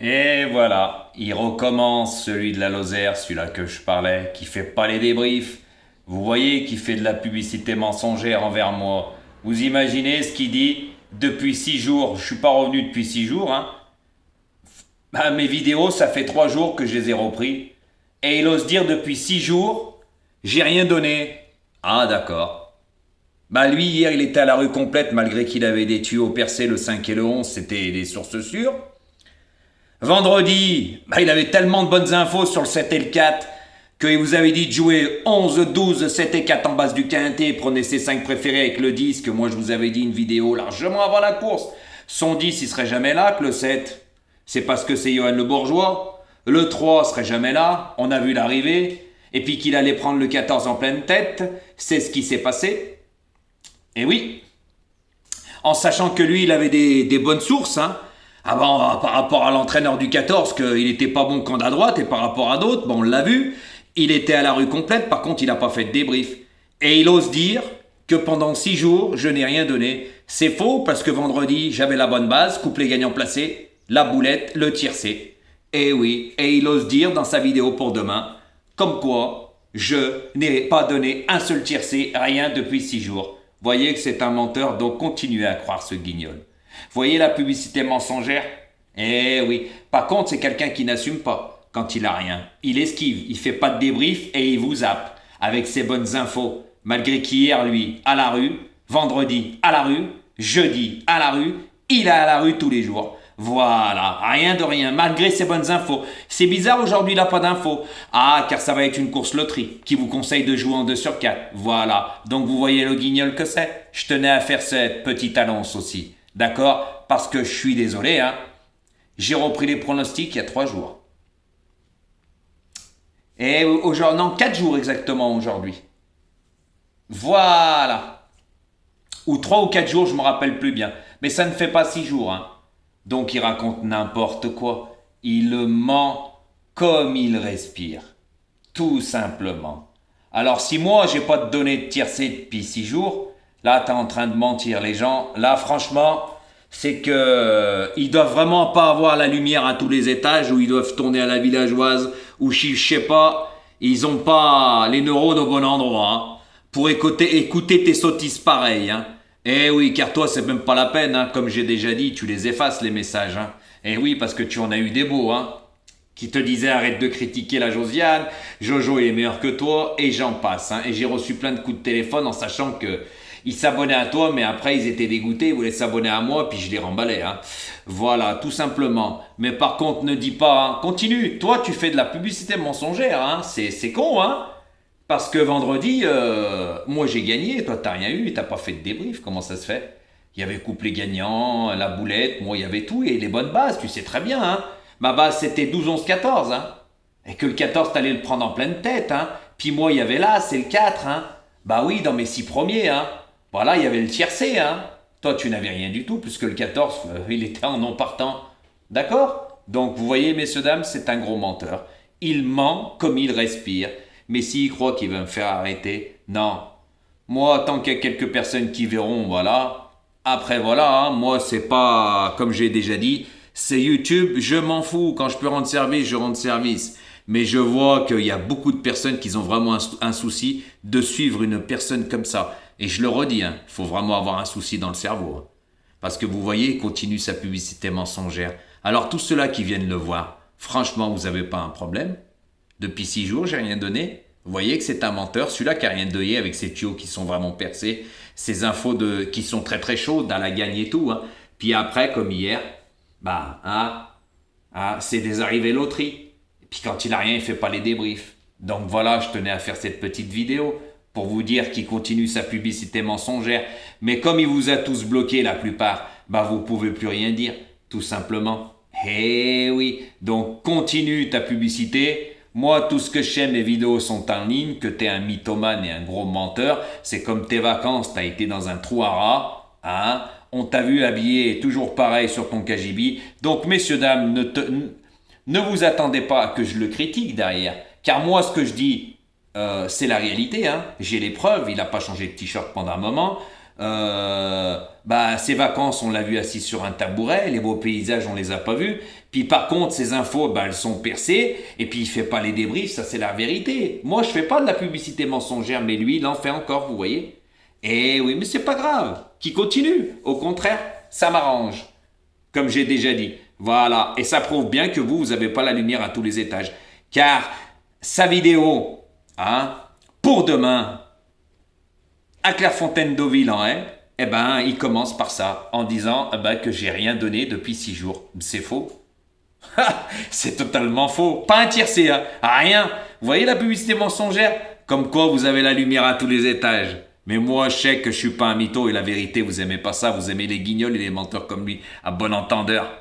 Et voilà, il recommence celui de la Lozère, celui-là que je parlais, qui fait pas les débriefs. Vous voyez qui fait de la publicité mensongère envers moi. Vous imaginez ce qu'il dit? Depuis 6 jours, je suis pas revenu depuis 6 jours, hein. Bah, mes vidéos, ça fait 3 jours que je les ai repris. Et il ose dire depuis 6 jours, j'ai rien donné. Ah d'accord. Bah lui, hier, il était à la rue complète malgré qu'il avait des tuyaux percés le 5 et le 11, c'était des sources sûres. Vendredi, bah, il avait tellement de bonnes infos sur le 7 et le 4 qu'il vous avait dit de jouer 11, 12, 7 et 4 en base du quintet, prenez ses 5 préférés avec le 10, que moi je vous avais dit une vidéo largement avant la course. Son 10, il serait jamais là, que le 7. C'est parce que c'est Johan Le Bourgeois. Le 3 serait jamais là, on a vu l'arrivée. Et puis qu'il allait prendre le 14 en pleine tête, c'est ce qui s'est passé. Et oui, en sachant que lui, il avait des bonnes sources, hein. Ah bon, par rapport à l'entraîneur du 14, qu'il n'était pas bon quand à droite, et par rapport à d'autres, bon, on l'a vu, il était à la rue complète, par contre, il n'a pas fait de débrief. Et il ose dire que pendant 6 jours, je n'ai rien donné. C'est faux, parce que vendredi, j'avais la bonne base, couplet gagnant placé, la boulette, le tiercé. Et oui, et il ose dire dans sa vidéo pour demain, comme quoi, je n'ai pas donné un seul tiercé, rien depuis 6 jours. Voyez que c'est un menteur, donc continuez à croire ce guignol. Voyez la publicité mensongère? Eh oui. Par contre, c'est quelqu'un qui n'assume pas quand il a rien. Il esquive, il fait pas de débrief et il vous zappe avec ses bonnes infos. Malgré qu'hier, lui, à la rue, vendredi à la rue, jeudi à la rue, il est à la rue tous les jours. Voilà, rien de rien, malgré ses bonnes infos. C'est bizarre, aujourd'hui, il n'a pas d'infos. Ah, car ça va être une course loterie qui vous conseille de jouer en 2 sur 4. Voilà, donc vous voyez le guignol que c'est. Je tenais à faire cette petite annonce aussi. D'accord? Parce que je suis désolé, hein. J'ai repris les pronostics il y a 3 jours. Et aujourd'hui, non, 4 jours exactement aujourd'hui. Voilà. Ou 3 ou 4 jours, je me rappelle plus bien. Mais ça ne fait pas 6 jours, hein. Donc il raconte n'importe quoi. Il ment comme il respire. Tout simplement. Alors si moi j'ai pas de données de tiercé depuis 6 jours, là t'es en train de mentir les gens. Là franchement, c'est que ils doivent vraiment pas avoir la lumière à tous les étages, ou ils doivent tourner à la villageoise, ou je sais pas, ils ont pas les neurones au bon endroit, hein, pour écouter tes sottises pareilles, hein. Eh oui, car toi c'est même pas la peine, hein, comme j'ai déjà dit, tu les effaces les messages, hein. Eh oui, parce que tu en as eu des beaux, hein, qui te disait arrête de critiquer la Josiane, Jojo est meilleur que toi, et j'en passe, hein. Et j'ai reçu plein de coups de téléphone en sachant que ils s'abonnaient à toi, mais après ils étaient dégoûtés, ils voulaient s'abonner à moi, puis je les remballais, hein. Voilà, tout simplement. Mais par contre, ne dis pas, hein, continue, toi tu fais de la publicité mensongère, hein. C'est con, hein. Parce que vendredi, moi j'ai gagné, toi t'as rien eu, t'as pas fait de débrief, comment ça se fait? Il y avait couplet gagnant, la boulette, moi il y avait tout, et les bonnes bases, tu sais très bien, hein. Ma base c'était 12, 11, 14, hein. Et que le 14 t'allais le prendre en pleine tête, hein. Puis moi il y avait là, c'est le 4, hein. Bah oui, dans mes 6 premiers, hein. Voilà, il y avait le tiercé, hein. Toi tu n'avais rien du tout, puisque le 14, il était en non partant. D'accord? Donc vous voyez, messieurs, dames, c'est un gros menteur. Il ment comme il respire. Mais s'il croit qu'il va me faire arrêter, non. Moi, tant qu'il y a quelques personnes qui verront, voilà. Après, voilà, hein, moi, c'est pas, comme j'ai déjà dit, c'est YouTube, je m'en fous. Quand je peux rendre service, je rends service. Mais je vois qu'il y a beaucoup de personnes qui ont vraiment un souci de suivre une personne comme ça. Et je le redis, hein, il faut vraiment avoir un souci dans le cerveau, hein. Parce que vous voyez, il continue sa publicité mensongère. Alors tous ceux-là qui viennent le voir, franchement, vous n'avez pas un problème? Depuis 6 jours, j'ai rien donné. Vous voyez que c'est un menteur, celui-là qui a rien donné avec ses tuyaux qui sont vraiment percés, ses infos qui sont très très chaudes dans la gagne et tout, hein. Puis après, comme hier, bah, c'est des arrivées loterie. Et puis quand il a rien, il fait pas les débriefs. Donc voilà, je tenais à faire cette petite vidéo pour vous dire qu'il continue sa publicité mensongère. Mais comme il vous a tous bloqué la plupart, bah vous pouvez plus rien dire, tout simplement. Eh oui, donc continue ta publicité. Moi, tout ce que je sais, mes vidéos sont en ligne, que t'es un mythomane et un gros menteur. C'est comme tes vacances, t'as été dans un trou à rats, hein. On t'a vu habillé toujours pareil sur ton KGB. Donc, messieurs, dames, ne vous attendez pas à que je le critique derrière. Car moi, ce que je dis, c'est la réalité, hein. J'ai les preuves, il n'a pas changé de t-shirt pendant un moment. bah, ses vacances, on l'a vu assis sur un tabouret, les beaux paysages, on les a pas vus. Puis par contre, ses infos, bah, elles sont percées, et puis il fait pas les débriefs, ça c'est la vérité. Moi, je fais pas de la publicité mensongère, mais lui, il en fait encore, vous voyez. Eh oui, mais c'est pas grave, qu'il continue. Au contraire, ça m'arrange. Comme j'ai déjà dit. Voilà, et ça prouve bien que vous n'avez pas la lumière à tous les étages. Car sa vidéo, hein, pour demain, à Clairefontaine-Deauville, hein, eh ben, il commence par ça, en disant que j'ai rien donné depuis 6 jours. C'est faux. C'est totalement faux. Pas un tiercé, hein, rien. Vous voyez la publicité mensongère? Comme quoi vous avez la lumière à tous les étages. Mais moi, je sais que je suis pas un mytho et la vérité, vous aimez pas ça. Vous aimez les guignols et les menteurs comme lui, à bon entendeur.